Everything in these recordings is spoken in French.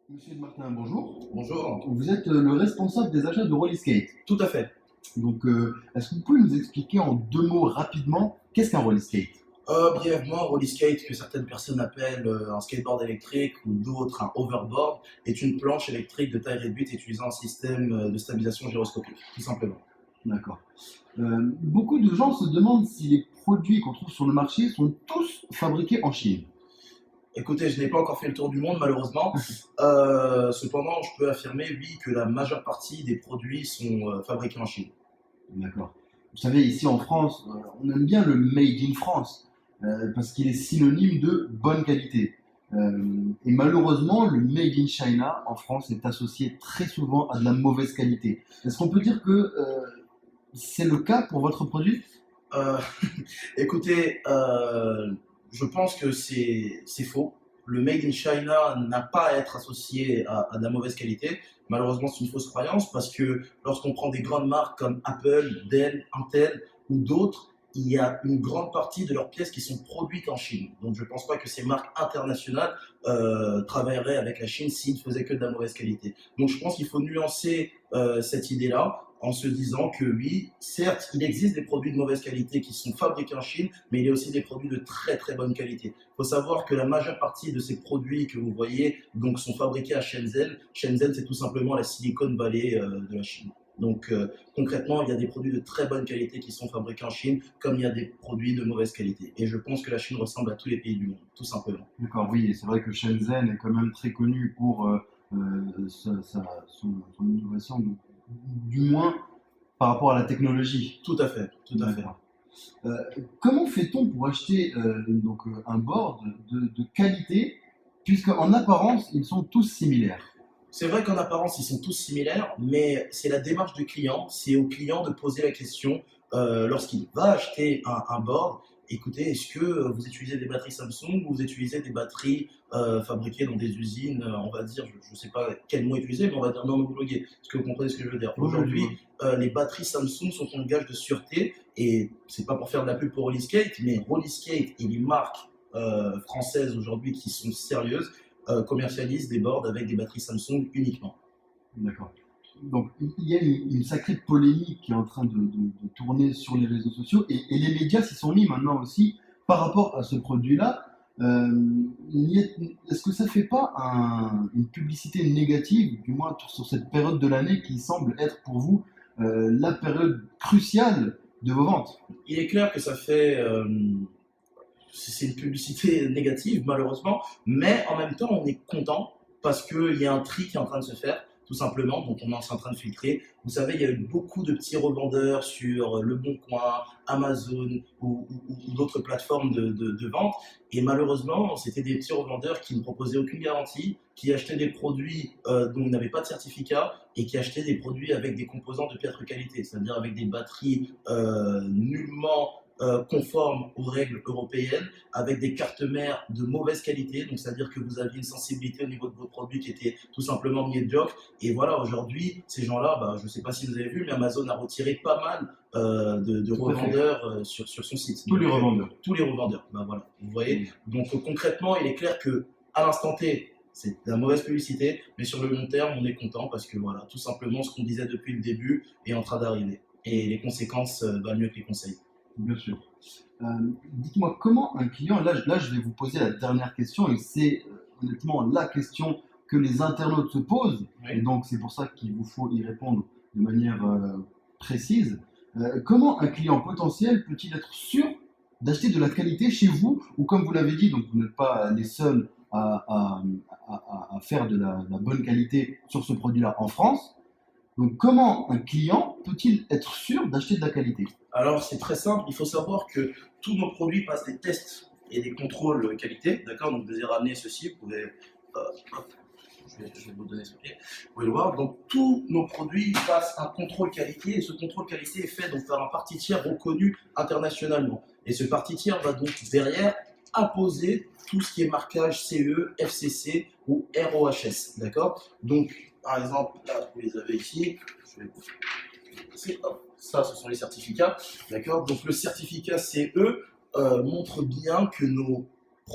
Monsieur Martin, bonjour. Bonjour. Vous êtes le responsable des achats de Rolliskate. Tout à fait. Donc, est-ce que vous pouvez nous expliquer en deux mots rapidement qu'est-ce qu'un Rolliskate? Brièvement, Rolly Skate, que certaines personnes appellent un skateboard électrique ou d'autres un overboard, est une planche électrique de taille réduite utilisant un système de stabilisation gyroscopique, tout simplement. D'accord. Beaucoup de gens se demandent si les produits qu'on trouve sur le marché sont tous fabriqués en Chine. Écoutez, je n'ai pas encore fait le tour du monde, malheureusement. Cependant, je peux affirmer, oui, que la majeure partie des produits sont fabriqués en Chine. D'accord. Vous savez, ici en France, on aime bien le Made in France parce qu'il est synonyme de bonne qualité. Et malheureusement, le Made in China en France est associé très souvent à de la mauvaise qualité. Est-ce qu'on peut dire que c'est le cas pour votre produit? Euh, Écoutez, je pense que c'est faux. Le Made in China n'a pas à être associé à de la mauvaise qualité. Malheureusement, c'est une fausse croyance parce que lorsqu'on prend des grandes marques comme Apple, Dell, Intel ou d'autres, il y a une grande partie de leurs pièces qui sont produites en Chine. Donc, je ne pense pas que ces marques internationales travailleraient avec la Chine s'ils ne faisaient que de la mauvaise qualité. Donc, je pense qu'il faut nuancer cette idée-là en se disant que oui, certes, il existe des produits de mauvaise qualité qui sont fabriqués en Chine, mais il y a aussi des produits de très très bonne qualité. Il faut savoir que la majeure partie de ces produits que vous voyez donc, sont fabriqués à Shenzhen. Shenzhen, c'est tout simplement la Silicon Valley de la Chine. Donc concrètement, il y a des produits de très bonne qualité qui sont fabriqués en Chine, comme il y a des produits de mauvaise qualité. Et je pense que la Chine ressemble à tous les pays du monde, tout simplement. D'accord, oui, et c'est vrai que Shenzhen est quand même très connu pour son innovation, du moins par rapport à la technologie. Tout à fait, tout à fait. D'accord. Comment fait-on pour acheter un board de qualité, puisque en apparence, ils sont tous similaires? C'est vrai qu'en apparence, ils sont tous similaires, mais c'est la démarche du client. C'est au client de poser la question lorsqu'il va acheter un board. Écoutez, est-ce que vous utilisez des batteries Samsung ou vous utilisez des batteries fabriquées dans des usines, on va dire, je ne sais pas quel mot utiliser, mais on va dire non homologuées. Est-ce que vous comprenez ce que je veux dire? Oui, oui, je Aujourd'hui, vois. les batteries Samsung sont un gage de sûreté et c'est pas pour faire de la pub pour Rolliskate, mais Rolliskate et les marques françaises aujourd'hui qui sont sérieuses commercialisent des boards avec des batteries Samsung uniquement. D'accord. Donc, il y a une sacrée polémique qui est en train de tourner sur les réseaux sociaux et les médias s'y sont mis maintenant aussi par rapport à ce produit-là. Est-ce que ça ne fait pas une publicité négative, du moins sur cette période de l'année qui semble être pour vous la période cruciale de vos ventes? Il est clair que ça fait c'est une publicité négative malheureusement, mais en même temps on est content parce qu'il y a un tri qui est en train de se faire tout simplement, donc on est en train de filtrer. Vous savez, il y a eu beaucoup de petits revendeurs sur Le Bon Coin, Amazon ou d'autres plateformes de vente, et malheureusement c'était des petits revendeurs qui ne proposaient aucune garantie, qui achetaient des produits dont ils n'avaient pas de certificat et qui achetaient des produits avec des composants de piètre qualité, c'est-à-dire avec des batteries nullement conformes aux règles européennes, avec des cartes mères de mauvaise qualité, donc c'est-à-dire que vous aviez une sensibilité au niveau de vos produits qui était tout simplement médiocre. Et voilà, aujourd'hui, ces gens-là, bah, je ne sais pas si vous avez vu, mais Amazon a retiré pas mal de Tout à fait. revendeurs sur son site. Tous les Donc, revendeurs. tous les revendeurs, bah, voilà, vous voyez. Mm. Donc concrètement, il est clair que à l'instant T, c'est de la mauvaise publicité, mais sur le long terme, on est content parce que voilà, tout simplement, ce qu'on disait depuis le début est en train d'arriver. Et les conséquences valent mieux que les conseils. Bien sûr. Euh, Dites-moi comment un client, là je vais vous poser la dernière question et c'est honnêtement la question que les internautes se posent et Oui. donc c'est pour ça qu'il vous faut y répondre de manière précise. Comment un client potentiel peut-il être sûr d'acheter de la qualité chez vous ou comme vous l'avez dit, donc vous n'êtes pas les seuls à faire de la bonne qualité sur ce produit-là en France. Donc comment un client peut-il être sûr d'acheter de la qualité? Alors, c'est très simple. Il faut savoir que tous nos produits passent des tests et des contrôles qualité. D'accord. Donc, je vous ai ramené ceci. Vous pouvez. Hop, je vais vous donner ce papier. Vous pouvez le voir. Donc, tous nos produits passent un contrôle qualité. Et ce contrôle qualité est fait donc, par un parti tiers reconnu internationalement. Et ce parti tiers va donc derrière apposer tout ce qui est marquage CE, FCC ou ROHS. D'accord. Donc, par exemple, là, vous les avez ici. Je vais ça, ce sont les certificats. D'accord. Donc le certificat CE montre bien que nos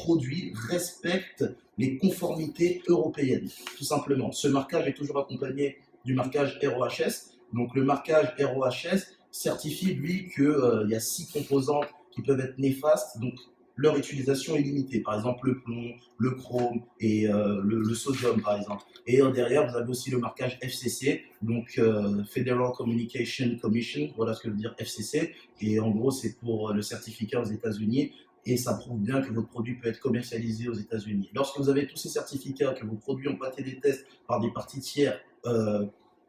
produit respecte les conformités européennes, tout simplement. Ce marquage est toujours accompagné du marquage RoHS. Donc le marquage RoHS certifie, lui, qu'il y a 6 composantes qui peuvent être néfastes, donc leur utilisation est limitée. Par exemple, le plomb, le chrome et le sodium, par exemple. Et derrière, vous avez aussi le marquage FCC, donc Federal Communication Commission, voilà ce que veut dire FCC. Et en gros, c'est pour le certificat aux États-Unis. Et ça prouve bien que votre produit peut être commercialisé aux États-Unis. Lorsque vous avez tous ces certificats, que vos produits ont passé des tests par des parties tiers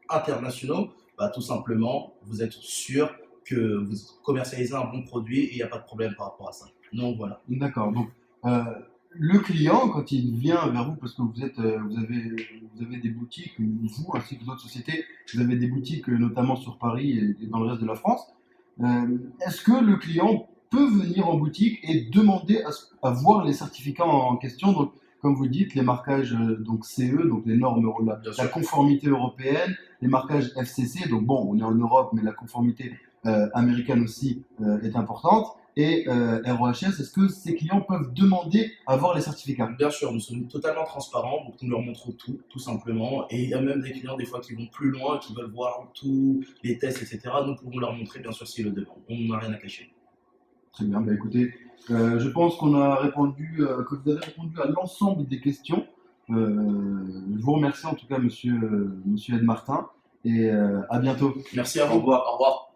internationaux, bah, tout simplement, vous êtes sûr que vous commercialisez un bon produit et il n'y a pas de problème par rapport à ça. Donc voilà. D'accord. Donc, euh, le client, quand il vient vers vous, parce que vous avez des boutiques, vous ainsi que d'autres sociétés, vous avez des boutiques notamment sur Paris et dans le reste de la France. Est-ce que le client peut venir en boutique et demander à voir les certificats en question? Donc, comme vous dites, les marquages donc CE, donc les normes, la conformité européenne, les marquages FCC, donc bon, on est en Europe, mais la conformité américaine aussi est importante. Et ROHS, est-ce que ces clients peuvent demander à voir les certificats? Bien sûr, nous sommes totalement transparents, donc nous leur montrons tout simplement. Et il y a même des clients, des fois, qui vont plus loin, qui veulent voir tous les tests, etc. Nous pouvons leur montrer, bien sûr, s'ils le demandent. On n'a rien à cacher. Très bien, bah écoutez, je pense que vous avez répondu à l'ensemble des questions. Je vous remercie en tout cas, monsieur Ed Martin, et à bientôt. Merci à vous. Au revoir. Au revoir.